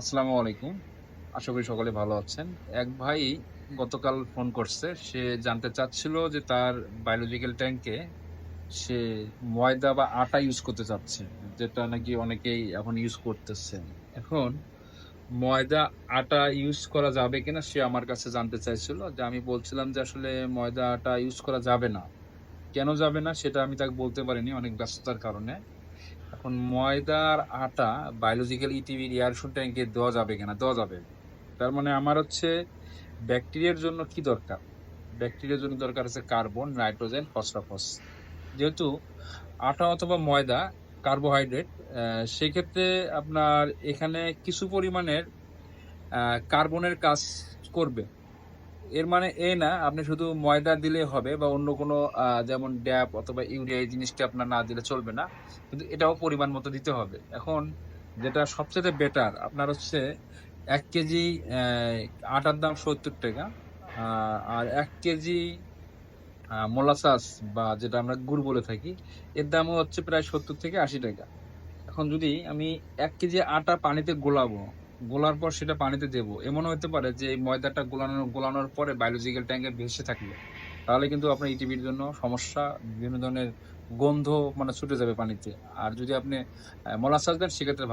আসসালামু আলাইকুম। আশা করি সকলে ভালো আছেন। এক ভাই গতকাল ফোন করছে। সে জানতে চাচ্ছিল যে তার বায়োলজিক্যাল ট্যাংকে সে ময়দা বা আটা ইউজ করতে চাচ্ছে। যেটা নাকি অনেকেই এখন ইউজ করতেছে। এখন ময়দা, আটা ইউজ করা যাবে কিনা সে আমার কাছে জানতে চাইছিল। যে আমি বলছিলাম যে আসলে ময়দা, আটা ইউজ করা যাবে না। কেন যাবে না সেটা আমি তাকে বলতে পারিনি অনেক ব্যস্ততার কারণে। এখন ময়দা আর আটা বায়োলজিক্যাল ইটিভির এয়ারশোল ট্যাংকে দেওয়া যাবে কিনা? দেওয়া যাবে। তার মানে আমার হচ্ছে ব্যাকটেরিয়ার জন্য কি দরকার? ব্যাকটেরিয়ার জন্য দরকার হচ্ছে কার্বন, নাইট্রোজেন, ফসফরাস। যেহেতু আটা অথবা ময়দা কার্বোহাইড্রেট, সেক্ষেত্রে আপনার এখানে কিছু পরিমাণের আ কার্বনের কাজ করবে। এর মানে এই না আপনি শুধু ময়দা দিলেই হবে বা অন্য কোনো যেমন ড্যাপ অথবা ইউরিয়া এই জিনিসটা আপনার না দিলে চলবে না। কিন্তু এটাও পরিমাণ মতো দিতে হবে। এখন যেটা সবচাইতে বেটার আপনার হচ্ছে ১ কেজি আটার দাম ৳৭০, আ আর ১ কেজি মোলাসাস বা যেটা আমরা গুড় বলে থাকি, এর দামও হচ্ছে প্রায় ৳৭০ থেকে ৳৮০। এখন যদি আমি ১ কেজি আটা পানিতে গোলাবো, গোলার পর সেটা পানিতে দেবো। এমনও হতে পারে যে এই ময়দাটা গোলানোর পরে বায়োলজিক্যাল ট্যাংকে ভেসে থাকলো। তাহলে কিন্তু আপনার ইটিভির জন্য সমস্যা, বিভিন্ন ধরনের গন্ধ মানে ছুটে যাবে পানিতে। আর যদি আপনি মোলাসাস দেন সেক্ষেত্রে